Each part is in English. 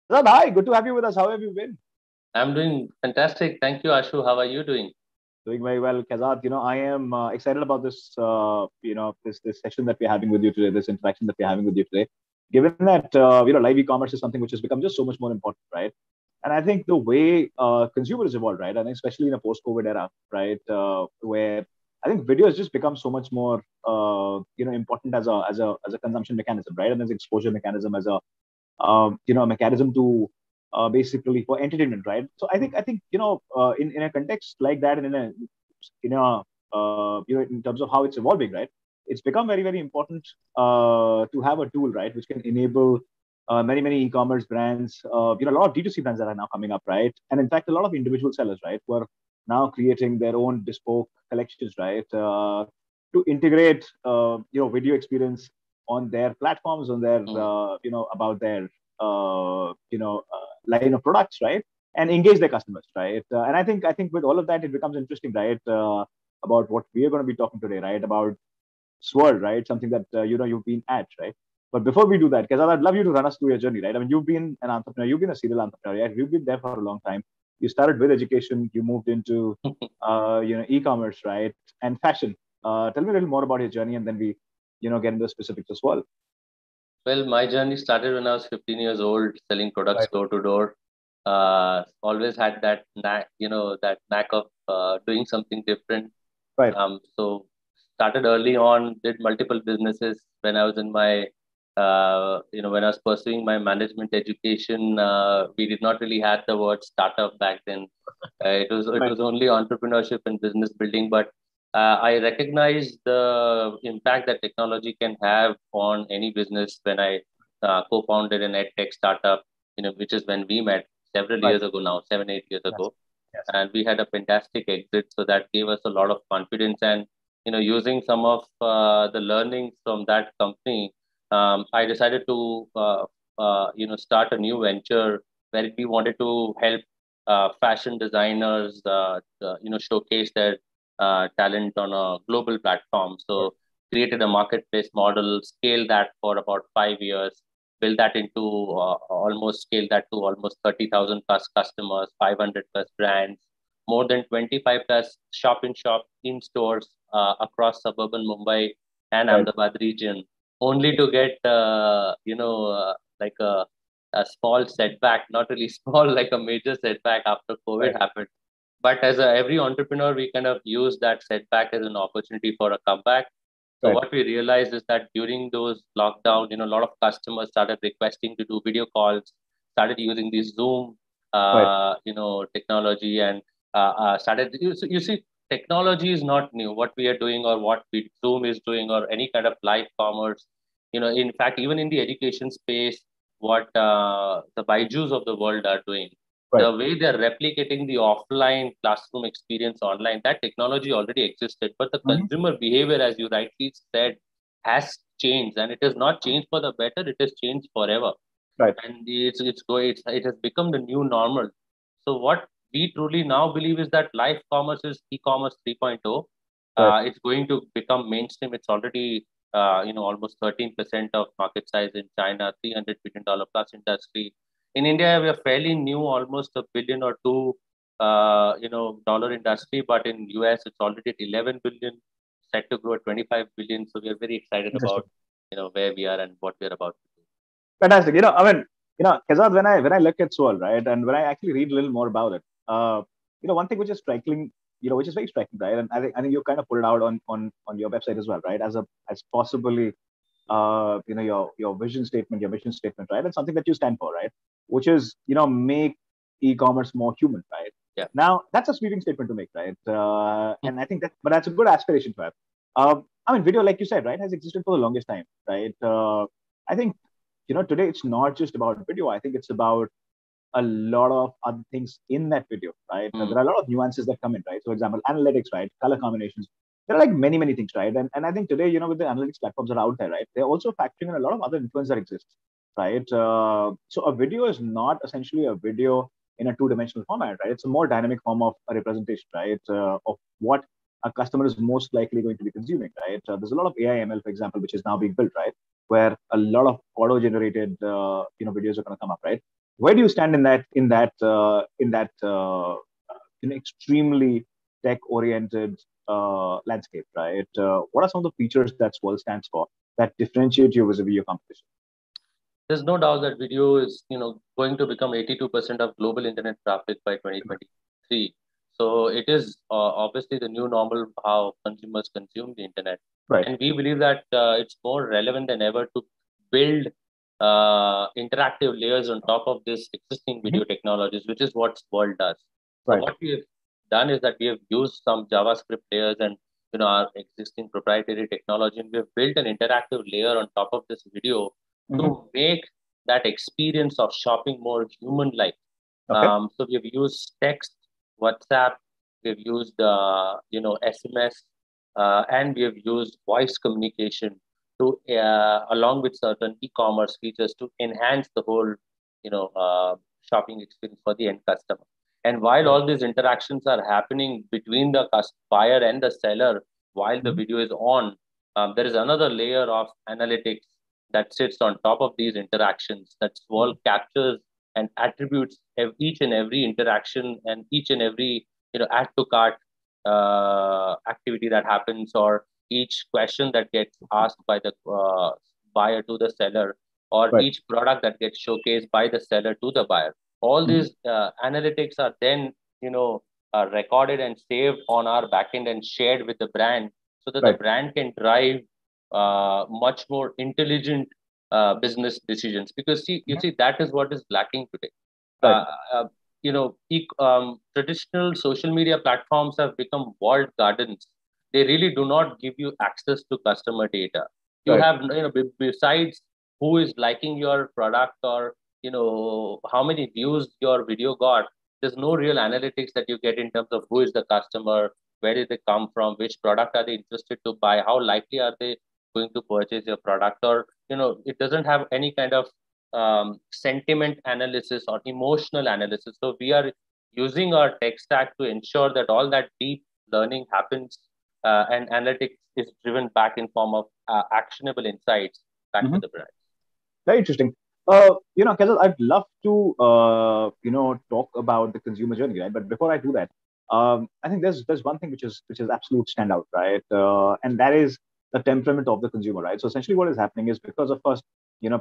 Prasad, hi, good to have you with us. How have you been? I'm doing fantastic. Thank you, Ashu. How are you doing? Doing very well, Kazad. I am excited about this, this session that we're having with you today, this interaction that we're having with you today. Given that live e-commerce is something which has become just so much more important, right? And I think the way consumers evolved, right? I think especially in a post-COVID era, right, where I think video has just become so much more, important as a consumption mechanism, right, and as exposure mechanism, as a mechanism to basically for entertainment, right? So I think in a context like that, and in in terms of how it's evolving, right? It's become very very important to have a tool, right, which can enable many e-commerce brands, a lot of D2C brands that are now coming up, right? And in fact, a lot of individual sellers, right, who are now creating their own bespoke collections, right, to integrate video experience on their platforms, on their Mm. about their line of products, right, and engage their customers, right. And I think with all of that, it becomes interesting, right, about what we are going to be talking today, right, about Swirl, right, something that you've been at, right. But before we do that, Kazal, I'd love you to run us through your journey, right? I mean, you've been an entrepreneur, you've been a serial entrepreneur, right? You've been there for a long time. You started with education, you moved into e-commerce, right, and fashion. Tell me a little more about your journey, and then we get into the specifics as well. Well, my journey started when I was 15 years old, selling products Right. door to door. Always had that knack, that knack of doing something different. Right. So started early on, did multiple businesses when I was in my, when I was pursuing my management education. We did not really have the word startup back then. It Right. was only entrepreneurship and business building, but I recognize the impact that technology can have on any business when I co-founded an edtech startup, which is when we met several Right. years ago now, 7, 8 years Yes. ago, Yes. and we had a fantastic exit. So that gave us a lot of confidence, and using some of the learnings from that company, I decided to start a new venture where we wanted to help fashion designers, showcase their talent on a global platform. Sure. So created a marketplace model, scaled that for about 5 years, build that into almost scale that to almost 30,000 plus customers, 500 plus brands, more than 25 plus shop in shop in stores across suburban Mumbai and Right. Ahmedabad region, only to get, like a small setback, not really small, like a major setback after COVID Right. happened. But as every entrepreneur, we kind of use that setback as an opportunity for a comeback. So Right. what we realized is that during those lockdown, a lot of customers started requesting to do video calls, started using the Zoom, Right. technology, and started. You see, technology is not new. What we are doing, or what Zoom is doing, or any kind of live commerce. In fact, even in the education space, what the Byju's of the world are doing, Right. the way they're replicating the offline classroom experience online, that technology already existed, but the Mm-hmm. consumer behavior, as you rightly said, has changed, and it has not changed for the better, it has changed forever. Right. And it has become the new normal. So what we truly now believe is that live commerce is e-commerce 3.0. Right. It's going to become mainstream. It's already almost 13% of market size in China, $300 billion plus industry. In India, we are fairly new, almost a billion or two, dollar industry. But in US, it's already at 11 billion, set to grow at 25 billion. So we are very excited Interesting. about where we are and what we are about to do. Fantastic. Kazad, when I look at Swirl, right, and when I actually read a little more about it, one thing which is striking, which is very striking, right, and I think you kind of put it out on your website as well, right, as possibly your vision statement, your mission statement, right, and something that you stand for, right, which is make e-commerce more human, right. Yeah. Now that's a sweeping statement to make, right, and I think but that's a good aspiration to have. I mean, video, like you said, right, has existed for the longest time, right. I think today it's not just about video. I think it's about a lot of other things in that video, right? There Mm. are a lot of nuances that come in, right? So, for example, analytics, right? Color combinations. There are like many things, right? And I think today, with the analytics platforms that are out there, right? They're also factoring in a lot of other influence that exists, right? So a video is not essentially a video in a two-dimensional format, right? It's a more dynamic form of a representation, right? Of what a customer is most likely going to be consuming, right? There's a lot of AI ML, for example, which is now being built, right? Where a lot of auto-generated, videos are going to come up, right? Where do you stand extremely tech-oriented landscape, right? What are some of the features that Swirl stands for that differentiate you vis-a-vis your competition? There's no doubt that video is, going to become 82% of global internet traffic by 2023. So it is obviously the new normal how consumers consume the internet. Right. And we believe that it's more relevant than ever to build interactive layers on top of this existing video technologies, which is what Swirl does. So Right. what we have done is that we have used some JavaScript layers and our existing proprietary technology, and we have built an interactive layer on top of this video to make that experience of shopping more human-like. Okay. So we have used text, WhatsApp, we have used SMS, and we have used voice communication to along with certain e-commerce features to enhance the whole shopping experience for the end customer. And while all these interactions are happening between the buyer and the seller while the video is on, there is another layer of analytics that sits on top of these interactions that Swirl captures and attributes each and every interaction and each and every add to cart activity that happens, or each question that gets asked by the buyer to the seller, or each product that gets showcased by the seller to the buyer. All these analytics are then recorded and saved on our backend and shared with the brand, so that the brand can drive much more intelligent business decisions. Because you see, that is what is lacking today. Traditional social media platforms have become walled gardens. They really do not give you access to customer data. You have, besides who is liking your product, or how many views your video got, there's no real analytics that you get in terms of who is the customer, where did they come from, which product are they interested to buy, how likely are they going to purchase your product, or it doesn't have any kind of sentiment analysis or emotional analysis. So we are using our tech stack to ensure that all that deep learning happens, and analytics is driven back in form of actionable insights back to the brand. Very interesting. Kajal, I'd love to talk about the consumer journey, right? But before I do that, I think there's one thing which is absolute standout, right? And that is the temperament of the consumer, right? So essentially, what is happening is, because of course,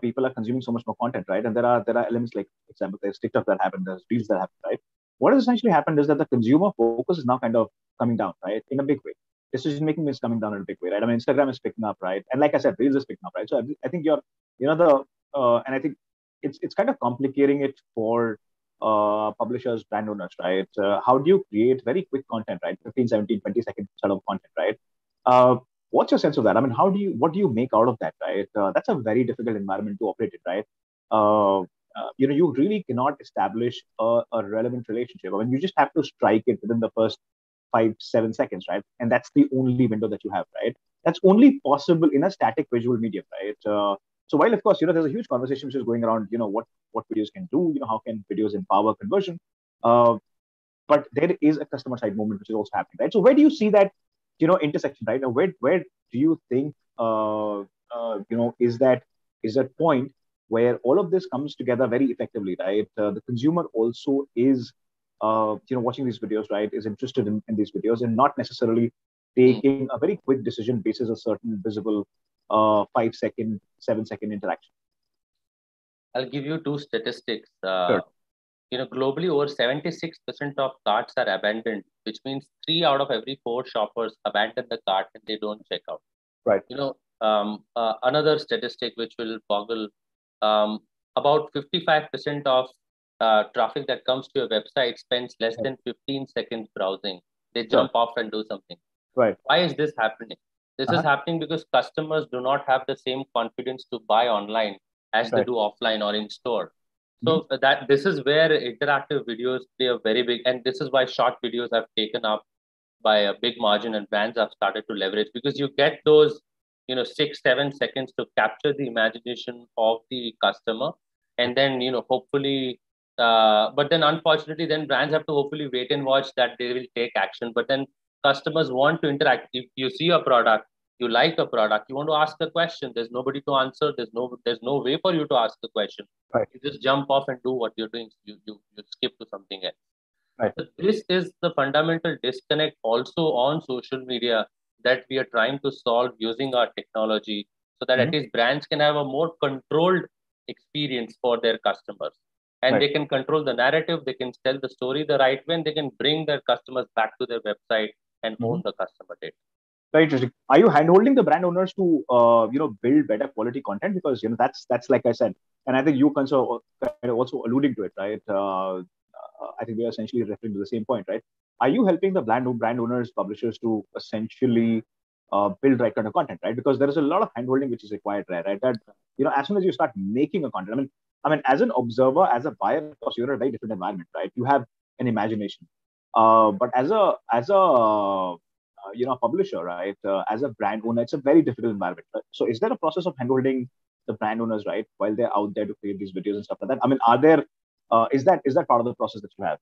people are consuming so much more content, right? And there are elements like, for example, there's TikTok that happened, there's Reels that happened, right? What has essentially happened is that the consumer focus is now kind of coming down, right? In a big way. Decision making is coming down in a big way, right? I mean, Instagram is picking up, right? And like I said, Reels is picking up, right? So I think and I think it's kind of complicating it for publishers, brand owners, right? How do you create very quick content, right? 15, 17, 20 second sort of content, right? What's your sense of that? I mean, what do you make out of that, right? That's a very difficult environment to operate in, right? You really cannot establish a relevant relationship. I mean, you just have to strike it within the first 5-7 seconds, right? And that's the only window that you have, right? That's only possible in a static visual medium, right? So while, of course, there's a huge conversation which is going around, what videos can do, how can videos empower conversion? But there is a customer side movement which is also happening, right? So where do you see that, intersection, right? Now, where do you think, is that point where all of this comes together very effectively, right? The consumer also is, watching these videos, right? Is interested in these videos and not necessarily taking a very quick decision basis a certain visible 5-second, 7-second interaction. I'll give you two statistics. Sure. Globally, over 76% of carts are abandoned, which means 3 out of every 4 shoppers abandon the cart and they don't check out. Right. Another statistic which will boggle, about 55% of traffic that comes to your website spends less than 15 seconds browsing. They jump off and do something. Right. Why is this happening? This is happening because customers do not have the same confidence to buy online as they do offline or in store. So this is where interactive videos play a very big, and this is why short videos have taken up by a big margin and brands have started to leverage, because you get those 6-7 seconds to capture the imagination of the customer, and then hopefully but then unfortunately then brands have to hopefully wait and watch that they will take action. But then customers want to interact. If you see a product, You like a product, you want to ask a question. There's nobody to answer. There's no way for you to ask the question. Right. You just jump off and do what you're doing. You skip to something else. Right. So this is the fundamental disconnect also on social media that we are trying to solve using our technology, so that at least brands can have a more controlled experience for their customers. And Right. they can control the narrative, they can tell the story the right way, and they can bring their customers back to their website and own the customer data. Very interesting. Are you handholding the brand owners to build better quality content? Because that's like I said, and I think you kind of also alluding to it, right? I think we are essentially referring to the same point, right? Are you helping the brand owners, publishers to essentially build right kind of content, right? Because there is a lot of handholding which is required, right? That as soon as you start making a content, as an observer, as a buyer, of course, you're in a very different environment, right? You have an imagination, but as a publisher, right? As a brand owner, it's a very difficult environment. Right? So, is there a process of handholding the brand owners, right, while they're out there to create these videos and stuff like that? Are there? Is that part of the process that you have?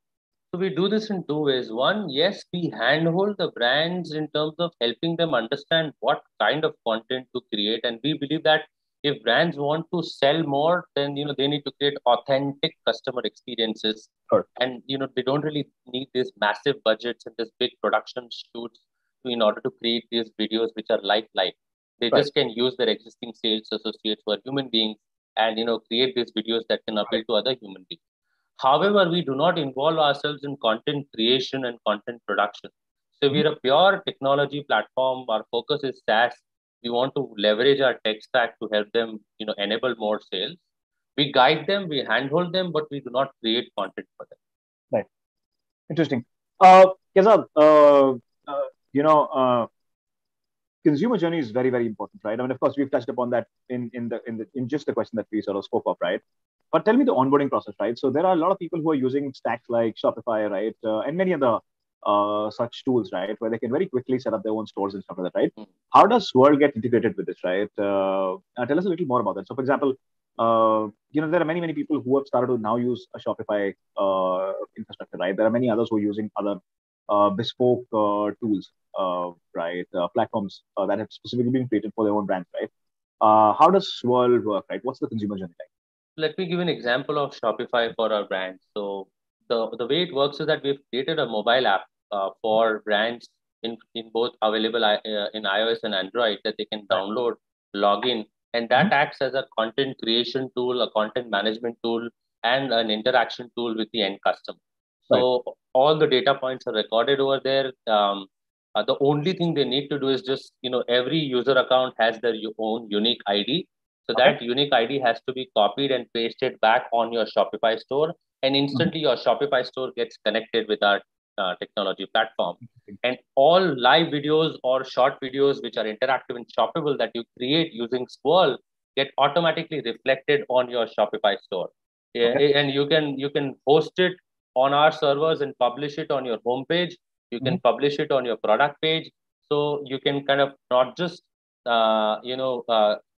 So we do this in two ways. One, yes, we handhold the brands in terms of helping them understand what kind of content to create, and we believe that if brands want to sell more, then they need to create authentic customer experiences. Sure. And they don't really need these massive budgets and this big production shoots in order to create these videos which are like. They Right. just can use their existing sales associates who are human beings and create these videos that can appeal to other human beings. However, we do not involve ourselves in content creation and content production. So we're a pure technology platform. Our focus is SaaS. We want to leverage our tech stack to help them, enable more sales. We guide them, we handhold them, but we do not create content for them. Right. Interesting. Keza, consumer journey is very, very important, right? Of course, we've touched upon that in just the question that we sort of spoke of, right? But tell me the onboarding process, right? So there are a lot of people who are using stacks like Shopify, right, and many other such tools, right, where they can very quickly set up their own stores and stuff like that, right? How does Swirl get integrated with this, right? Tell us a little more about that. So, for example, there are many people who have started to now use a Shopify infrastructure, right? There are many others who are using other bespoke tools, right? Platforms that have specifically been created for their own brands, right? How does Swirl work, right? What's the consumer journey like? Let me give an example of Shopify for our brand. So the way it works is that we've created a mobile app for brands in both available in iOS and Android that they can download, log in, and that acts as a content creation tool, a content management tool, and an interaction tool with the end customer. So all the data points are recorded over there. The only thing they need to do is just, every user account has their own unique ID. So that unique ID has to be copied and pasted back on your Shopify store, and instantly your Shopify store gets connected with our technology platform. And all live videos or short videos which are interactive and shoppable that you create using Swirl get automatically reflected on your Shopify store. And you can host it on our servers and publish it on your homepage. You can publish it on your product page. So you can kind of not just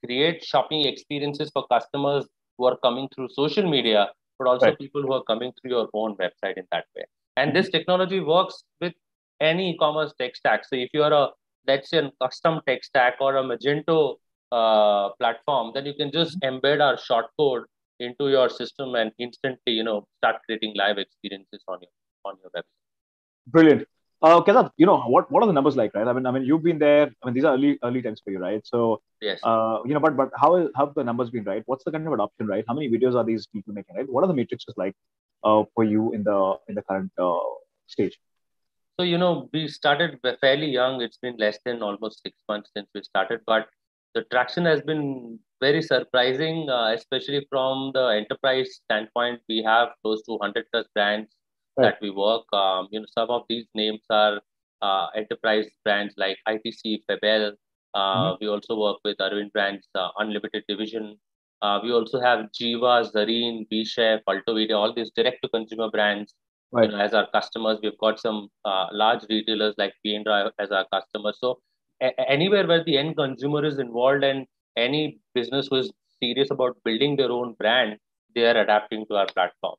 create shopping experiences for customers who are coming through social media, but also people who are coming through your own website in that way. And this technology works with any e-commerce tech stack. So if you're let's say, a custom tech stack or a Magento platform, then you can just embed our shortcode into your system and instantly, start creating live experiences on your website. Brilliant. Keza, what are the numbers like, right? You've been there. These are early times for you, right? So, yes. But how have the numbers been, right? What's the kind of adoption, right? How many videos are these people making, right? What are the matrices like for you in the current stage? So, we started fairly young. It's been less than almost 6 months since we started, but the traction has been very surprising, especially from the enterprise standpoint. We have close to 100 plus brands that we work. Some of these names are enterprise brands like ITC, Febel. We also work with Arvind Brands, Unlimited Division. We also have Jiva, Zareen, BChef, Alto Video, all these direct-to-consumer brands. As our customers. We've got some large retailers like P&R as our customers. So anywhere where the end consumer is involved and any business who is serious about building their own brand, they are adapting to our platform.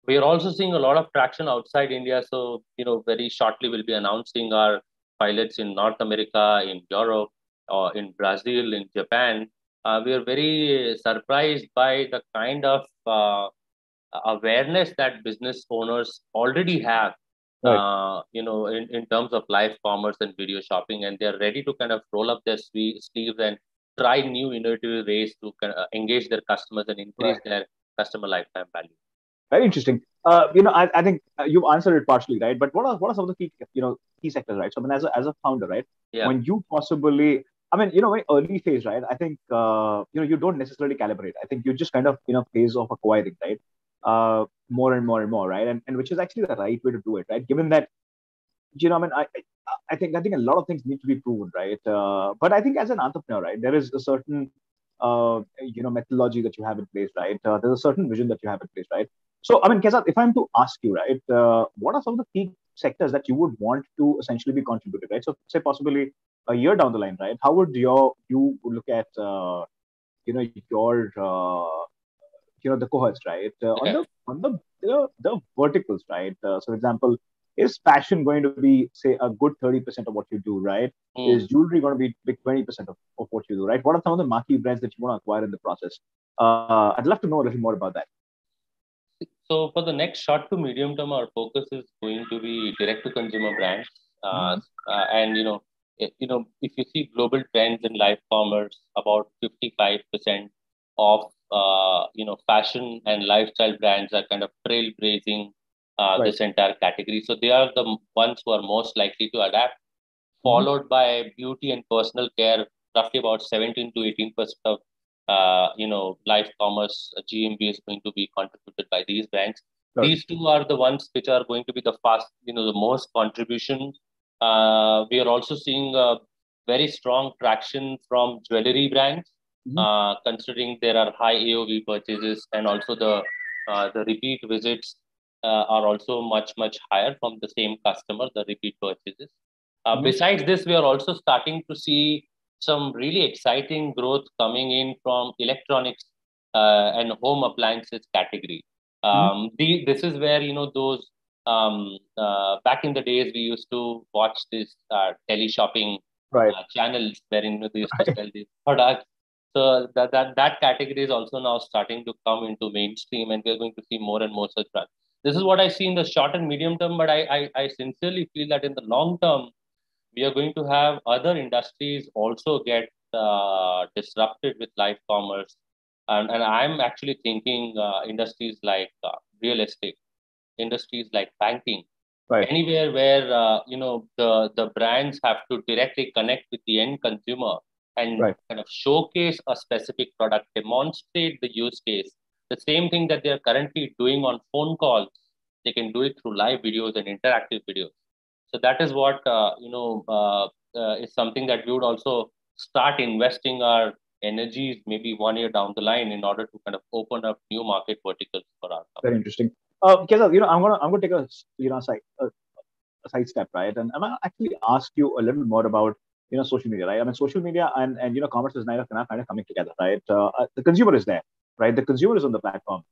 We are also seeing a lot of traction outside India. So, very shortly we'll be announcing our pilots in North America, in Europe, or in Brazil, in Japan, we are very surprised by the kind of awareness that business owners already have, Right. in terms of live commerce and video shopping, and they're ready to kind of roll up their sleeves and try new innovative ways to engage their customers and increase Right. their customer lifetime value. Very interesting. I think you answered it partially, right? But what are some of the key sectors, right? So, I mean, as a founder, right? Yeah. When you possibly, I mean, very early phase, right? I think you don't necessarily calibrate. I think you just kind of phase of acquiring, right? More and more and more, right? And which is actually the right way to do it, right? Given that I mean, I think a lot of things need to be proven, right? But I think as an entrepreneur, right, there is a certain methodology that you have in place, right? There's a certain vision that you have in place, right? So, I mean, Kesat, if I'm to ask you, right, what are some of the key sectors that you would want to essentially be contributed, right? So, say possibly a year down the line, right? How would you look at your the cohorts, right? On Yeah. the verticals, right? So, for example, is fashion going to be, say, a good 30% of what you do, right? Is jewelry going to be big 20% of what you do, right? What are some of the marquee brands that you want to acquire in the process? I'd love to know a little more about that. So for the next short to medium term, our focus is going to be direct to consumer brands. And if you see global trends in live commerce, about 55% of fashion and lifestyle brands are kind of trailblazing Right. this entire category. So they are the ones who are most likely to adapt, followed by beauty and personal care. Roughly about 17 to 18% of live commerce GMV is going to be contributed by these brands. Right. These two are the ones which are going to be the the most contribution. We are also seeing very strong traction from jewelry brands, considering there are high AOV purchases, and also the repeat visits are also much higher from the same customer, the repeat purchases. Besides this, we are also starting to see some really exciting growth coming in from electronics and home appliances category. This is where those back in the days we used to watch this tele shopping channels wherein they used to sell these products. So that category is also now starting to come into mainstream, and we're going to see more and more such brands. This is what I see in the short and medium term, but I sincerely feel that in the long term, we are going to have other industries also get disrupted with live commerce. And I'm actually thinking industries like real estate, industries like banking, anywhere where the brands have to directly connect with the end consumer and kind of showcase a specific product, demonstrate the use case. The same thing that they are currently doing on phone calls, they can do it through live videos and interactive videos. So that is what is something that we would also start investing our energies maybe 1 year down the line in order to kind of open up new market verticals for our company. Very interesting. Kesat, I'm gonna take a side step, right? And I'm gonna actually ask you a little more about social media, right? I mean, social media and commerce is kind of coming together, right? The consumer is there, right? The consumer is on the platform.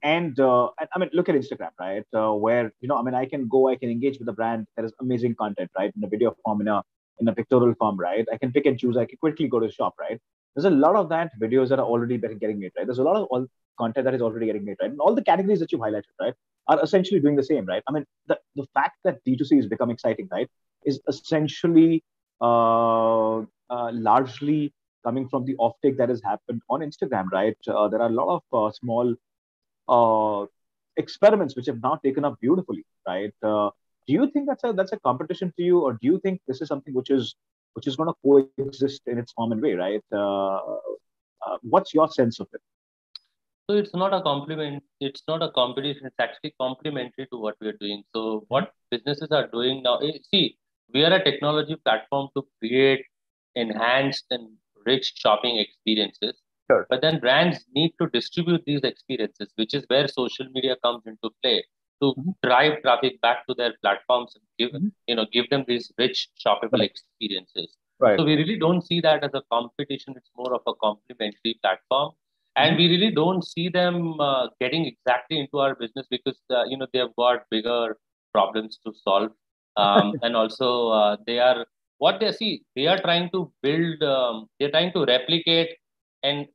And I mean, look at Instagram, right? Where I mean, I can engage with the brand. There is amazing content, right? In a video form, in a pictorial form, right? I can pick and choose. I can quickly go to the shop, right? There's a lot of that videos that are already getting made, right? There's a lot of all content that is already getting made, right? And all the categories that you highlighted, right, are essentially doing the same, right? I mean, the fact that D2C has become exciting, right, is essentially largely coming from the offtake that has happened on Instagram, right? There are a lot of small experiments which have now taken up beautifully, right? Do you think that's a competition for you, or do you think this is something which is going to coexist in its form and way, right? What's your sense of it? So it's not a compliment. It's not a competition. It's actually complementary to what we are doing. So what businesses are doing now, see, we are a technology platform to create enhanced and rich shopping experiences. Sure. But then brands need to distribute these experiences, which is where social media comes into play to drive traffic back to their platforms and give them these rich shoppable experiences. Right. So we really don't see that as a competition. It's more of a complementary platform. And we really don't see them getting exactly into our business because, they have got bigger problems to solve. And also they are what they see. They are trying to build. They're trying to replicate, and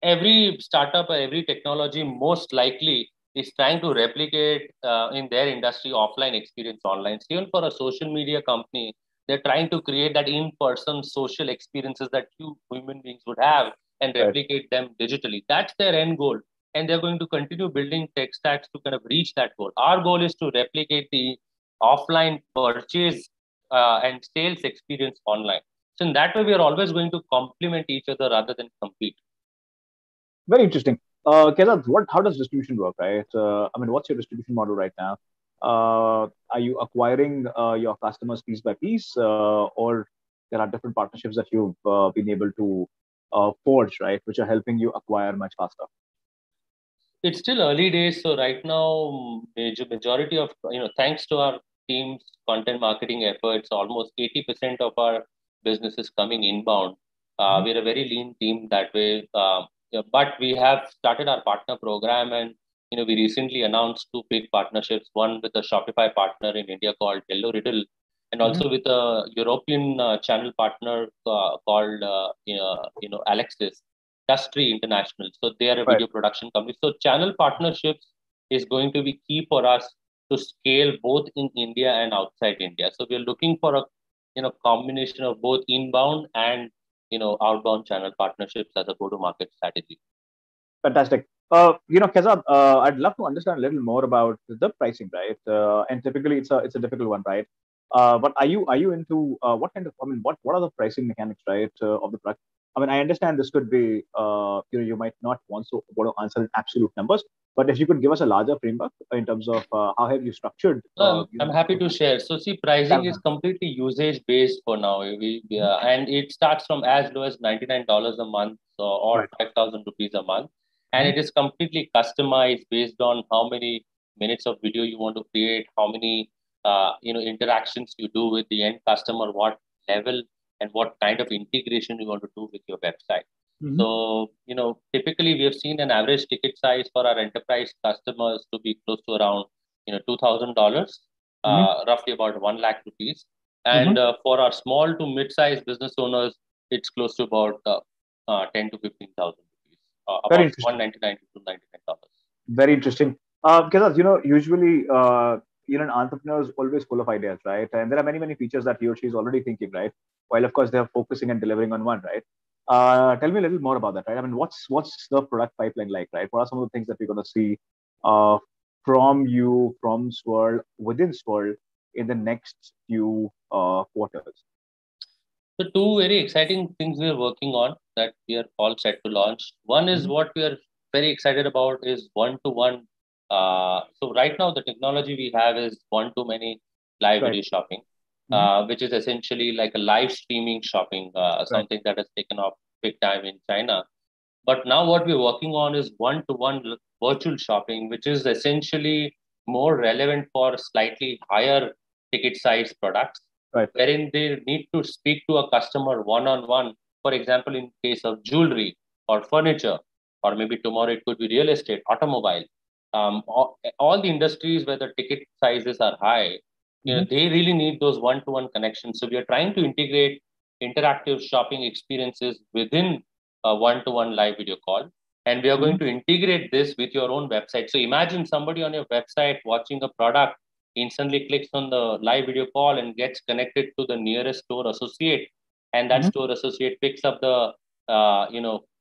every startup or every technology most likely is trying to replicate in their industry offline experience online. So even for a social media company, they're trying to create that in-person social experiences that you human beings would have and Right. replicate them digitally. That's their end goal. And they're going to continue building tech stacks to kind of reach that goal. Our goal is to replicate the offline purchase and sales experience online. So in that way, we are always going to complement each other rather than compete. Very interesting. Kedar, how does distribution work, right? I mean, what's your distribution model right now? Are you acquiring your customers piece by piece, or there are different partnerships that you've been able to forge, right, which are helping you acquire much faster? It's still early days, so right now, majority of thanks to our team's content marketing efforts, almost 80% of our business is coming inbound. Mhm. We're a very lean team that way, yeah, but we have started our partner program, and we recently announced two big partnerships. One with a Shopify partner in India called Yellow Riddle, and Mhm. also with a European channel partner called Alexis. Dustry International. So they are a Right. video production company. So channel partnerships is going to be key for us to scale both in India and outside India. So we're looking for a combination of both inbound and outbound channel partnerships as a go-to-market strategy. Fantastic. Kezab, I'd love to understand a little more about the pricing, right? And typically, it's a difficult one, right? But are you into what kind of? I mean, what are the pricing mechanics, right, of the product? I mean, I understand this could be, you might not want to answer in absolute numbers, but if you could give us a larger framework in terms of how have you structured, I'm happy to share. So, see, pricing is completely usage based for now. And it starts from as low as $99 a month or Right. 5,000 rupees a month. And Mhm. it is completely customized based on how many minutes of video you want to create, how many interactions you do with the end customer, what level and what kind of integration you want to do with your website. Mhm. So, typically we have seen an average ticket size for our enterprise customers to be close to around $2,000, Mhm. roughly about 1 lakh rupees. Mhm. And for our small to mid-sized business owners, it's close to about 10 to 15,000 rupees, Very about interesting. 199 to $299. Very interesting. Because usually, an entrepreneur is always full of ideas, right? And there are many, many features that he or she is already thinking, right? While of course they are focusing and delivering on one, right? Tell me a little more about that, right? I mean, what's the product pipeline like, right? What are some of the things that we're going to see uh, from Swirl within Swirl in the next few quarters? So two very exciting things we are working on that we are all set to launch. One is Mhm. what we are very excited about is one-to-one. So right now the technology we have is one-to-many live Right. video shopping, Mhm. which is essentially like a live streaming shopping, Right. something that has taken off big time in China. But now what we're working on is one-to-one virtual shopping, which is essentially more relevant for slightly higher ticket size products, Right. wherein they need to speak to a customer one-on-one. For example, in case of jewelry or furniture, or maybe tomorrow it could be real estate, automobile. All the industries where the ticket sizes are high, Mhm. they really need those one-to-one connections. So we are trying to integrate interactive shopping experiences within a one-to-one live video call. And we are going Mhm. to integrate this with your own website. So imagine somebody on your website watching a product, instantly clicks on the live video call and gets connected to the nearest store associate. And that Mhm. store associate picks up the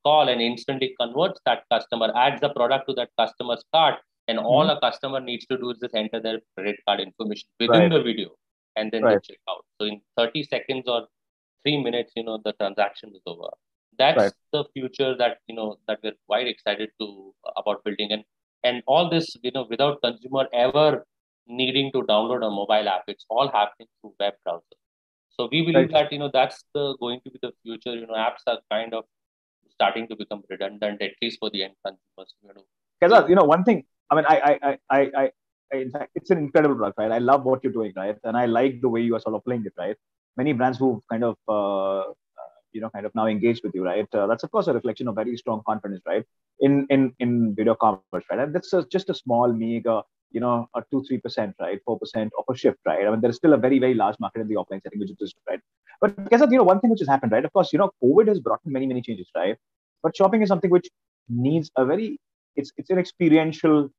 call and instantly converts that customer, adds the product to that customer's cart. And all Mhm. a customer needs to do is just enter their credit card information within Right. the video, and then they Right. check out. So in 30 seconds or 3 minutes, the transaction is over. Right. That's the future that that we're quite excited to about building, and all this without consumer ever needing to download a mobile app. It's all happening through web browser. So we Right. believe that that's the going to be the future. Apps are kind of starting to become redundant, at least for the end consumers. Keza, To one thing. I mean, in fact, it's an incredible product, right? I love what you're doing, right? And I like the way you are sort of playing it, right? Many brands who kind of now engaged with you, right? That's of course a reflection of very strong confidence, right? In video commerce, right? And that's just a small, meager a 2-3%, right, 4% of a shift, right? I mean, there is still a very, very large market in the offline setting which exists, right? But Kesat, one thing which has happened, right? Of course, COVID has brought in many, many changes, right? But shopping is something which needs a very, it's an experiential,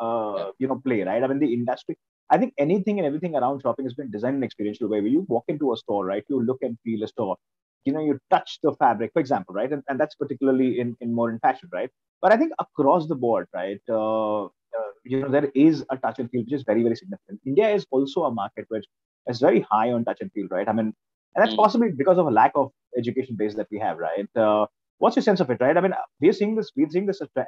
Yeah. play, right? I mean, the industry, I think anything and everything around shopping has been designed in an experiential way where you walk into a store, right? You look and feel a store, you touch the fabric, for example, right? And that's particularly in modern fashion, right? But I think across the board, right? There is a touch and feel which is very, very significant. India is also a market which is very high on touch and feel, right? I mean, and that's Mm. possibly because of a lack of education base that we have, right? What's your sense of it, right? I mean, we're seeing this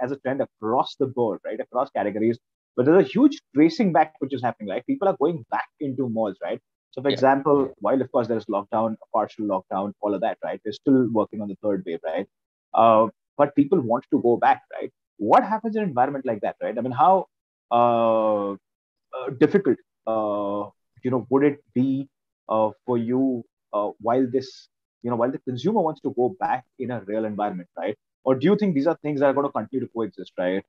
as a trend across the board, right? Across categories, but there's a huge tracing back which is happening, right? People are going back into malls, right? So, for Yeah. example, while of course there is lockdown, a partial lockdown, all of that, right? We're still working on the third wave, right? Uh, but people want to go back, right? What happens in an environment like that, right? I mean, how difficult, would it be for you while the consumer wants to go back in a real environment, right? Or do you think these are things that are going to continue to coexist, right?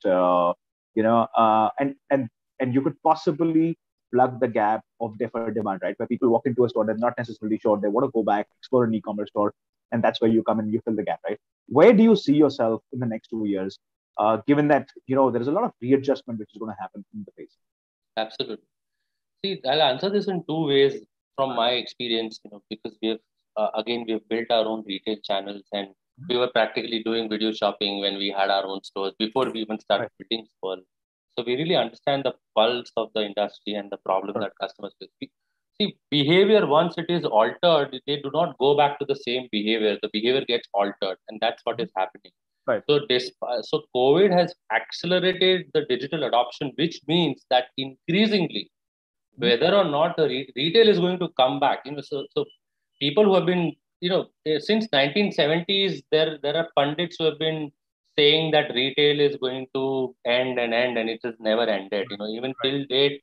And you could possibly plug the gap of deferred demand, right? Where people walk into a store, they're not necessarily sure, they want to go back, explore an e-commerce store, and that's where you come and you fill the gap, right? Where do you see yourself in the next 2 years, given that there is a lot of readjustment which is going to happen in the space? Absolutely. See, I'll answer this in two ways from my experience, because we've built our own retail channels, and we were practically doing video shopping when we had our own stores before we even started Right. building Spur. So we really understand the pulse of the industry and the problem Right. that customers face. See, behavior, once it is altered, they do not go back to the same behavior. The behavior gets altered, and that's what is happening. Right. So COVID has accelerated the digital adoption, which means that increasingly, whether or not the retail is going to come back, so people who have been, since 1970s, there are pundits who have been saying that retail is going to end, and it has never ended. Even Right. till date,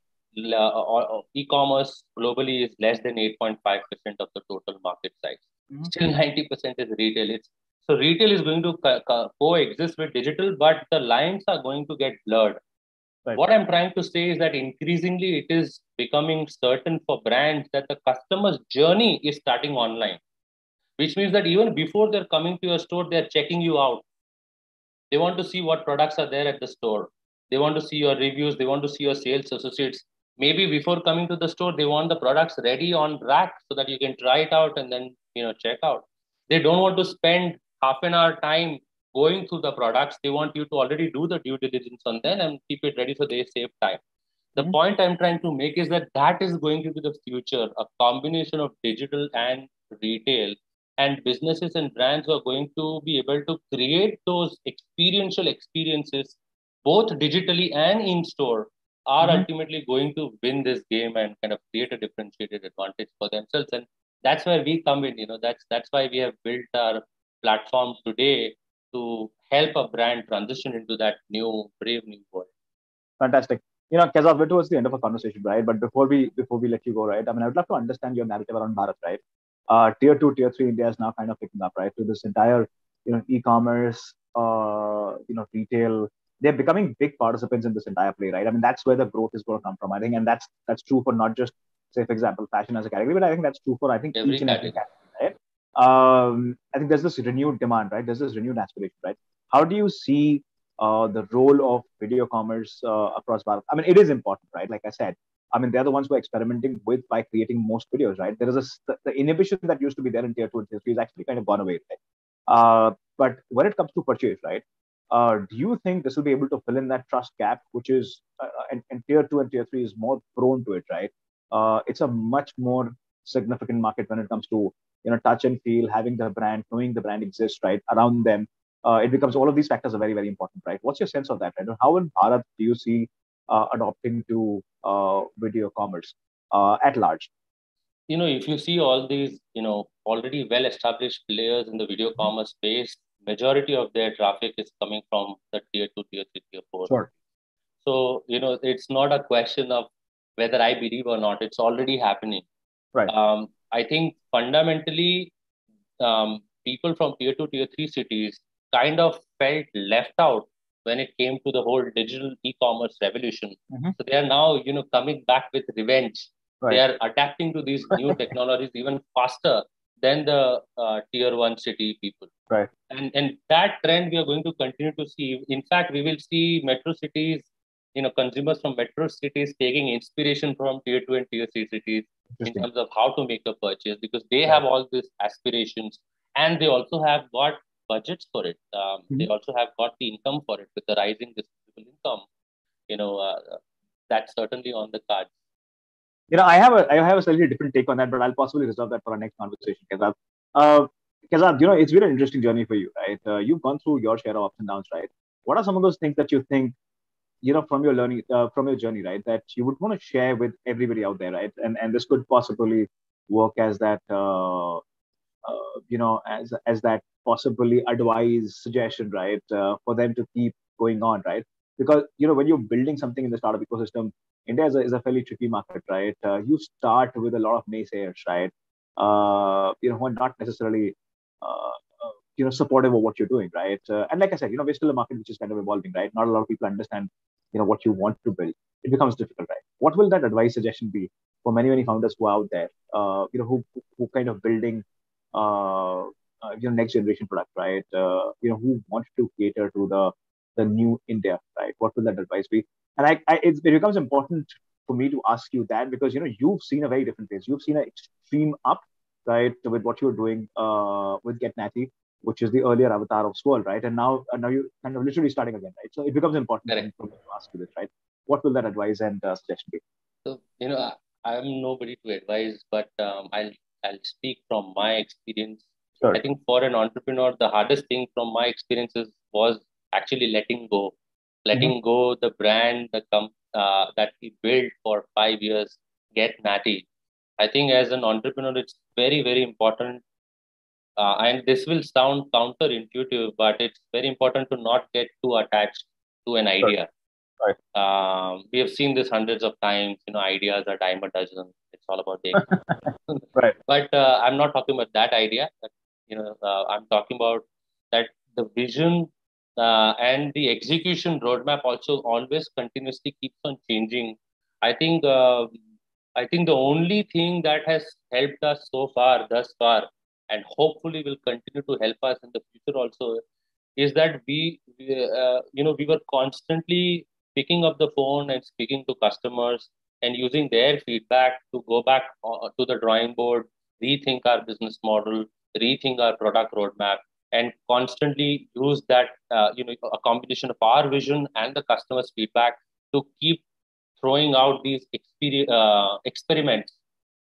e-commerce globally is less than 8.5% of the total market size. Mhm. Still 90% is retail. So retail is going to coexist with digital, but the lines are going to get blurred. Right. What I'm trying to say is that increasingly it is becoming certain for brands that the customer's journey is starting online, which means that even before they're coming to your store, they're checking you out. They want to see what products are there at the store. They want to see your reviews. They want to see your sales associates. Maybe before coming to the store, they want the products ready on rack so that you can try it out and then check out. They don't want to spend half an hour time going through the products. They want you to already do the due diligence on them and keep it ready so they save time. The Mhm. point I'm trying to make is that that is going to be the future, a combination of digital and retail, and businesses and brands are going to be able to create those experiential experiences both digitally and in store, are Mhm. ultimately going to win this game and kind of create a differentiated advantage for themselves. And that's where we come in. That's why we have built our platform today to help a brand transition into that new brave new world. Fantastic. Kezab, we're towards the end of our conversation, right? But before we let you go, right? I mean, I would love to understand your narrative around Bharat, right? Tier two, tier three India is now kind of picking up, right? To this entire, e-commerce, retail. They're becoming big participants in this entire play, right? I mean, that's where the growth is going to come from, I think, and that's true for not just, say, for example, fashion as a category, but I think that's true for each Every and every category. category, right? I think there's this renewed demand, right? There's this renewed aspiration, right? How do you see the role of video commerce across Bharat? I mean, it is important, right? Like I said, I mean, they're the ones who are experimenting with by creating most videos, right? There is the inhibition that used to be there in tier two and tier three is actually kind of gone away, right? But when it comes to purchase, right? Do you think this will be able to fill in that trust gap, which is and tier two and tier three is more prone to it, right? It's a much more significant market when it comes to touch and feel, having the brand, knowing the brand exists, right, around them. It becomes all of these factors are very, very important, right? What's your sense of that, right? And how in Bharat do you see adopting to video commerce at large? If you see all these, already well established players in the video commerce space, majority of their traffic is coming from the tier two, tier three, tier four. Sure. So, it's not a question of whether I believe or not, it's already happening. Right. I think fundamentally, people from tier two, tier three cities kind of felt left out when it came to the whole digital e-commerce revolution. Mm-hmm. So they are now, coming back with revenge. Right. They are adapting to these new technologies even faster than the tier one city people. Right. And that trend we are going to continue to see. In fact, we will see metro cities, consumers from metro cities taking inspiration from tier two and tier three cities in terms of how to make a purchase, because they have all these aspirations, and they also have got budgets for it. They also have got the income for it with the rising disposable income. That's certainly on the cards. I have a slightly different take on that, but I'll possibly reserve that for our next conversation, Kazad. Kazad, it's been an interesting journey for you, right? You've gone through your share of ups and downs, right? What are some of those things that you think, from your learning, from your journey, right, that you would want to share with everybody out there, right? And this could possibly work as that, as that possibly advice, suggestion, right, for them to keep going on, right? Because when you're building something in the startup ecosystem, India is a fairly tricky market, right? You start with a lot of naysayers, right? Who are not necessarily supportive of what you're doing, right? And like I said, we're still a market which is kind of evolving, right? Not a lot of people understand what you want to build. It becomes difficult, right? What will that advice suggestion be for many founders who are out there, who kind of building next generation product, right? Who want to cater to the new India, right? What will that advice be? And it becomes important for me to ask you that, because you've seen a very different phase. You've seen an extreme up, right, with what you're doing with Get Natty, which is the earlier avatar of Swirl, right? And now you're kind of literally starting again, right? So it becomes important for me to ask you this, right? What will that advice and suggestion be? So I'm nobody to advise, but I'll speak from my experience. Sure. I think for an entrepreneur, the hardest thing from my experiences was actually letting go the brand, that he built for 5 years, Get Natty. I think as an entrepreneur, it's very, very important. And this will sound counterintuitive, but it's very important to not get too attached to an idea. Right. We have seen this hundreds of times. Ideas are dime a dozen. It's all about the right. But I'm not talking about that idea. I'm talking about that the vision and the execution roadmap also always continuously keeps on changing. I think the only thing that has helped us so far, thus far, and hopefully will continue to help us in the future also, is that we were constantly picking up the phone and speaking to customers and using their feedback to go back to the drawing board, rethink our business model, rethink our product roadmap, and constantly use that, a combination of our vision and the customer's feedback to keep throwing out these experiments.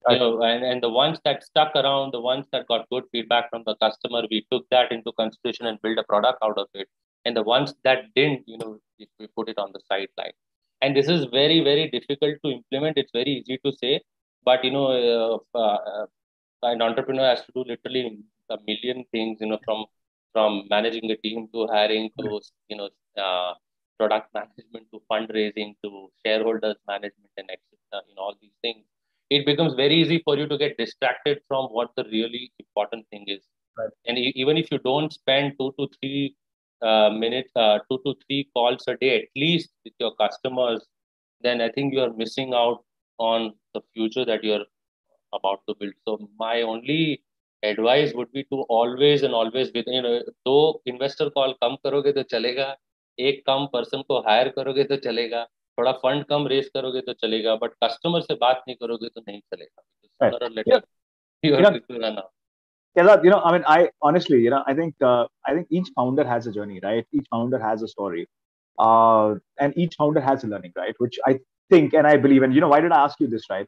And the ones that stuck around, the ones that got good feedback from the customer, we took that into consideration and built a product out of it. And the ones that didn't, we put it on the sideline. And this is very, very difficult to implement. It's very easy to say, but an entrepreneur has to do literally a million things, from managing a team to hiring to product management to fundraising to shareholders management and all these things. It becomes very easy for you to get distracted from what the really important thing is. Right. And even if you don't spend 2 to 3 minutes, 2 to 3 calls a day, at least with your customers, then I think you are missing out on the future that you're about to build. So my only advice would be to always and always with, दो investor call कम करोगे तो चलेगा, एक कम person को higher करोगे तो चलेगा, थोड़ा फंड कम रेस करोगे तो चलेगा, बट कस्टमर से बात नहीं करोगे तो नहीं चलेगा. Sooner or later, you have to run out. Yeah, I mean, I honestly, I think each founder has a journey, right? Each founder has a story, and each founder has a learning, right? Which I think, and I believe, and why did I ask you this, right?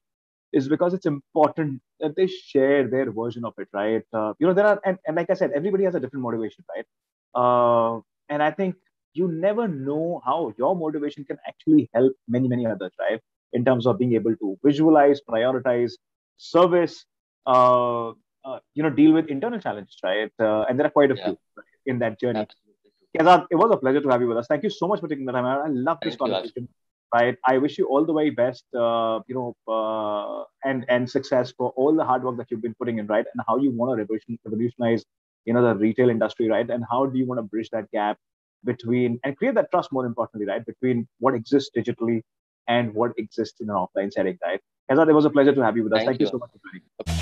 Is because it's important that they share their version of it, right? There are, and like I said, everybody has a different motivation, right? And I think you never know how your motivation can actually help many others, right? In terms of being able to visualize, prioritize, service, deal with internal challenges, right? And there are quite a few in that journey. Kazad, it was a pleasure to have you with us. Thank you so much for taking the time. I love this conversation. Right. I wish you all the very best, and success for all the hard work that you've been putting in, right? And how you want to revolutionize, the retail industry, right? And how do you want to bridge that gap between, and create that trust, more importantly, right, between what exists digitally and what exists in an offline setting, right? Keza, it was a pleasure to have you with us. Thank Thank you you. so much for joining.